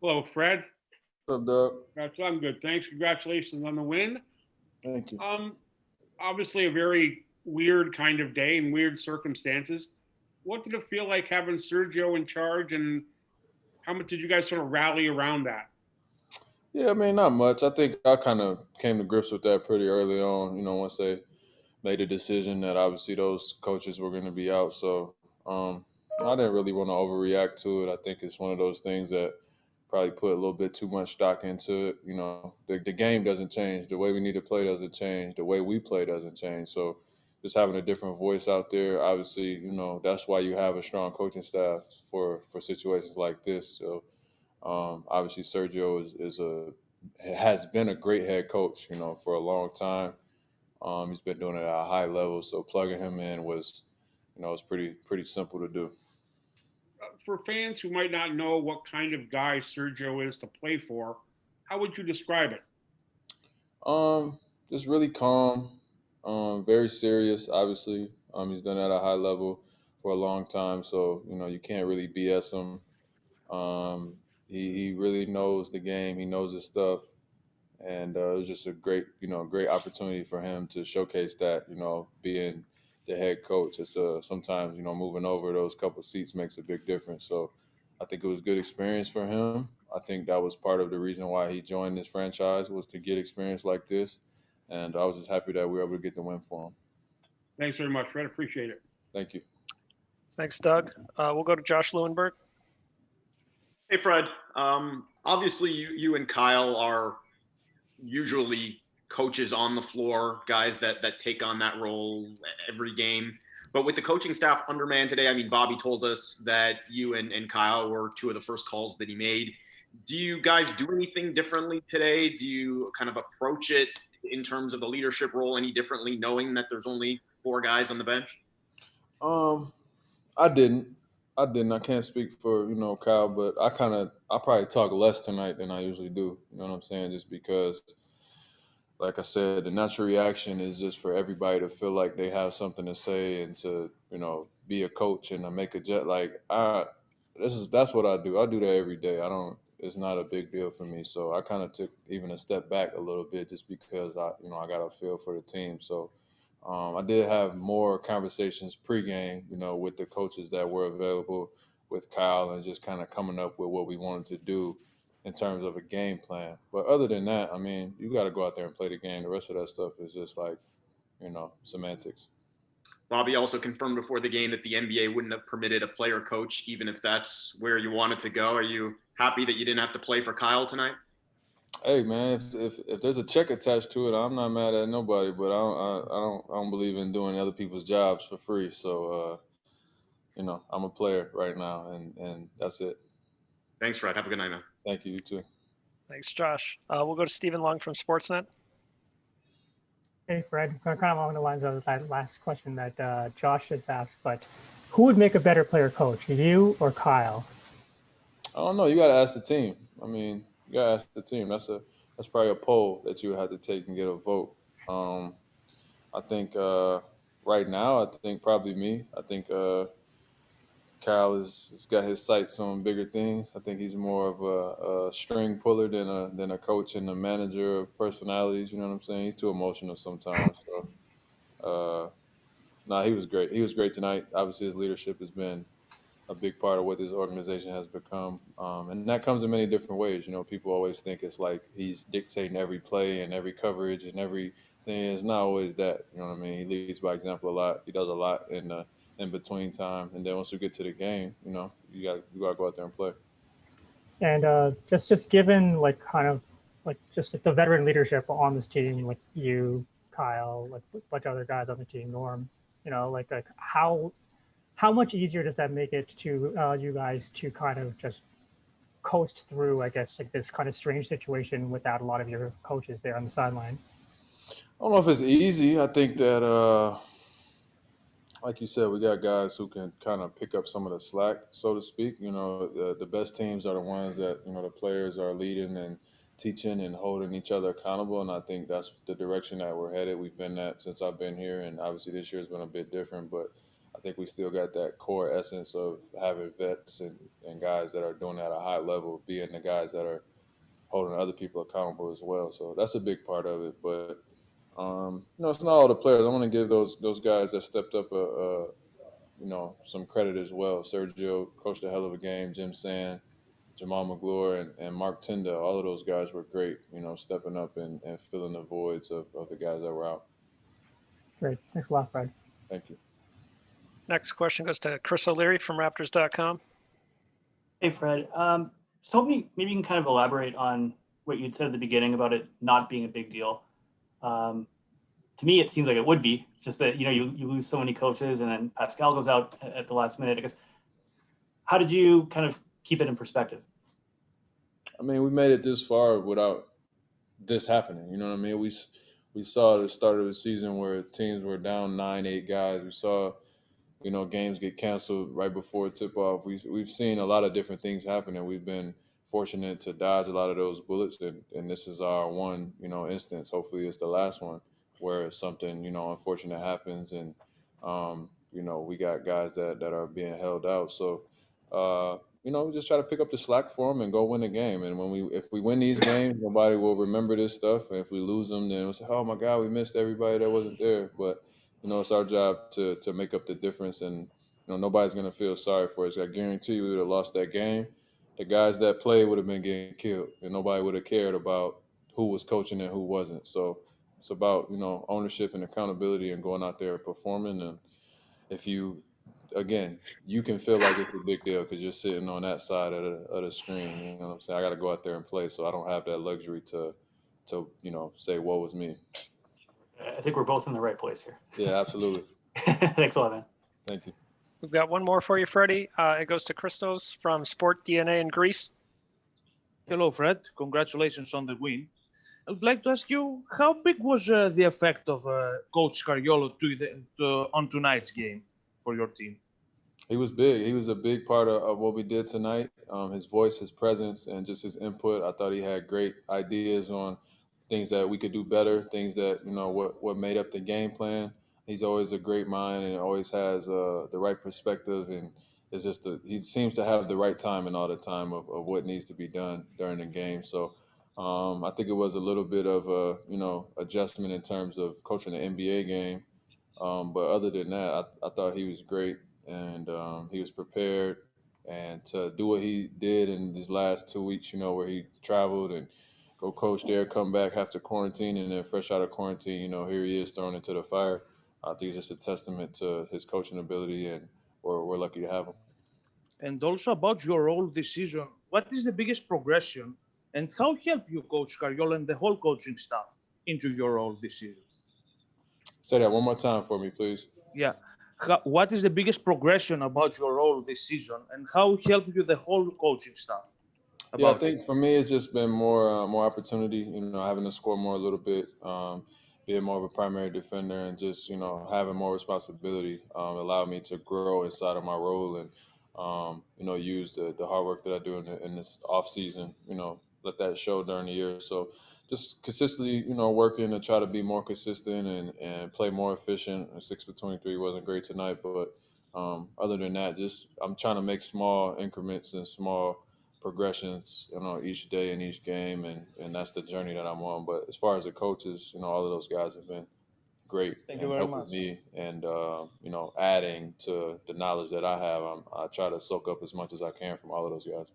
Hello, Fred. What's up, Doug? I'm good. Thanks. Congratulations on the win. Thank you. Um, Obviously a very weird kind of day and weird circumstances. What did it feel like having Sergio in charge, and how much did you guys sort of rally around that? Yeah, I mean, not much. I think I kind of came to grips with that pretty early on. Once they made a decision that obviously those coaches were going to be out. So I didn't really want to overreact to it. I think it's one of those things that probably put a little bit too much stock into it. The game doesn't change. The way we need to play doesn't change. The way we play doesn't change. So just having a different voice out there, obviously, that's why you have a strong coaching staff for situations like this. So obviously, Sergio has been a great head coach, for a long time. He's been doing it at a high level, so plugging him in was pretty simple to do. For fans who might not know what kind of guy Sergio is to play for, how would you describe it? Just really calm, very serious. Obviously, he's done it at a high level for a long time, so you can't really BS him. He really knows the game. He knows his stuff, and it was just a great opportunity for him to showcase that. Being the head coach, it's sometimes moving over those couple seats makes a big difference. So I think it was a good experience for him. I think that was part of the reason why he joined this franchise was to get experience like this, and I was just happy that we were able to get the win for him. Thanks very much, Fred. Appreciate it. Thank you. Thanks, Doug. We'll go to Josh Lewenberg. Hey, Fred. Obviously, you and Kyle are usually coaches on the floor, guys that take on that role every game. But with the coaching staff undermanned today, I mean, Bobby told us that you and Kyle were two of the first calls that he made. Do you guys do anything differently today? Do you kind of approach it in terms of the leadership role any differently, knowing that there's only four guys on the bench? Um, I didn't. I didn't. I can't speak for Kyle, but I probably talk less tonight than I usually do. You know what I'm saying? Just because, like I said, the natural reaction is just for everybody to feel like they have something to say and to be a coach and to make a jet. Like that's what I do. I do that every day. I don't. It's not a big deal for me. So I kind of took even a step back a little bit just because I got a feel for the team. So I did have more conversations pregame, with the coaches that were available with Kyle and just kind of coming up with what we wanted to do in terms of a game plan. But other than that, I mean, you got to go out there and play the game. The rest of that stuff is just like, semantics. Bobby also confirmed before the game that the NBA wouldn't have permitted a player coach, even if that's where you wanted to go. Are you happy that you didn't have to play for Kyle tonight? Hey man, if there's a check attached to it, I'm not mad at nobody. But I don't believe in doing other people's jobs for free. So I'm a player right now, and that's it. Thanks, Fred. Have a good night, man. Thank you. You too. Thanks, Josh. We'll go to Stephen Long from Sportsnet. Hey, Fred. Kind of along the lines of that last question that Josh just asked, but who would make a better player coach, you or Kyle? I don't know. You got to ask the team. I mean, you got to ask the team. That's probably a poll that you would have to take and get a vote. I think right now, I think probably me. I think Kyle has got his sights on bigger things. I think he's more of a string puller than a coach and a manager of personalities. You know what I'm saying? He's too emotional sometimes. So, he was great. He was great tonight. Obviously, his leadership has been a big part of what this organization has become, and that comes in many different ways. People always think it's like he's dictating every play and every coverage and everything. It's not always that. You know what I mean? He leads by example a lot. He does a lot in between time, and then once you get to the game, you got to go out there and play. And just given like kind of like just the veteran leadership on this team, like you, Kyle, like a bunch of other guys on the team, Norm, like how much easier does that make it to you guys to kind of just coast through, I guess, like this kind of strange situation without a lot of your coaches there on the sideline? I don't know if it's easy. I think that, like you said, we got guys who can kind of pick up some of the slack, so to speak. The best teams are the ones that, the players are leading and teaching and holding each other accountable. And I think that's the direction that we're headed. We've been that since I've been here. And obviously this year has been a bit different. But I think we still got that core essence of having vets and guys that are doing at a high level, being the guys that are holding other people accountable as well. So that's a big part of it. But it's not all the players. I want to give those guys that stepped up some credit as well. Sergio coached a hell of a game. Jim Sand, Jamal McGlure, and Mark Tinda. All of those guys were great. Stepping up and filling the voids of the guys that were out. Great. Thanks a lot, Fred. Thank you. Next question goes to Chris O'Leary from Raptors.com. Hey, Fred. So maybe you can kind of elaborate on what you'd said at the beginning about it not being a big deal. To me, it seems like it would be, just that, you lose so many coaches and then Pascal goes out at the last minute. I guess, how did you kind of keep it in perspective? I mean, we made it this far without this happening. You know what I mean? We saw the start of the season where teams were down 9-8 guys. We saw, games get canceled right before tip-off. We've seen a lot of different things happen, and we've been fortunate to dodge a lot of those bullets. And this is our one, instance. Hopefully it's the last one where something, unfortunate happens. And, we got guys that are being held out. So, we just try to pick up the slack for them and go win the game. And if we win these games, nobody will remember this stuff. And if we lose them, then we'll say, oh my God, we missed everybody that wasn't there. But it's our job to make up the difference, and nobody's gonna feel sorry for us. I guarantee you, we would have lost that game. The guys that played would have been getting killed, and nobody would have cared about who was coaching and who wasn't. So it's about ownership and accountability and going out there and performing. And if you can feel like it's a big deal because you're sitting on that side of the screen. You know what I'm saying? I got to go out there and play, so I don't have that luxury to say woe was me. I think we're both in the right place here. Yeah, absolutely. Thanks a lot, man. Thank you. We've got one more for you, Freddie. It goes to Christos from Sport DNA in Greece. Hello, Fred. Congratulations on the win. I would like to ask you, how big was the effect of Coach Scariolo on tonight's game for your team? He was big. He was a big part of what we did tonight. His voice, his presence, and just his input. I thought he had great ideas on things that we could do better, things that, what made up the game plan. He's always a great mind and always has the right perspective, and it's just he seems to have the right timing all the time of what needs to be done during the game. So I think it was a little bit of a, adjustment in terms of coaching the NBA game. But other than that, I thought he was great, and he was prepared. And to do what he did in these last 2 weeks, where he traveled and go coach there, come back after quarantine, and then fresh out of quarantine, here he is thrown into the fire. I think it's just a testament to his coaching ability, and we're lucky to have him. And also about your role this season, what is the biggest progression, and how helped you, Coach Scariolo, and the whole coaching staff into your role this season? Say that one more time for me, please. Yeah. What is the biggest progression about your role this season, and how helped you the whole coaching staff? Yeah, I think for me it's just been more opportunity, having to score more a little bit, being more of a primary defender, and just having more responsibility allowed me to grow inside of my role, and use the hard work that I do in this off season, let that show during the year. So just consistently, working to try to be more consistent and play more efficient. 6 for 23 wasn't great tonight, but other than that, just I'm trying to make small increments and small progressions, each day in each game, and that's the journey that I'm on. But as far as the coaches, all of those guys have been great and helping me, and adding to the knowledge that I have. I try to soak up as much as I can from all of those guys.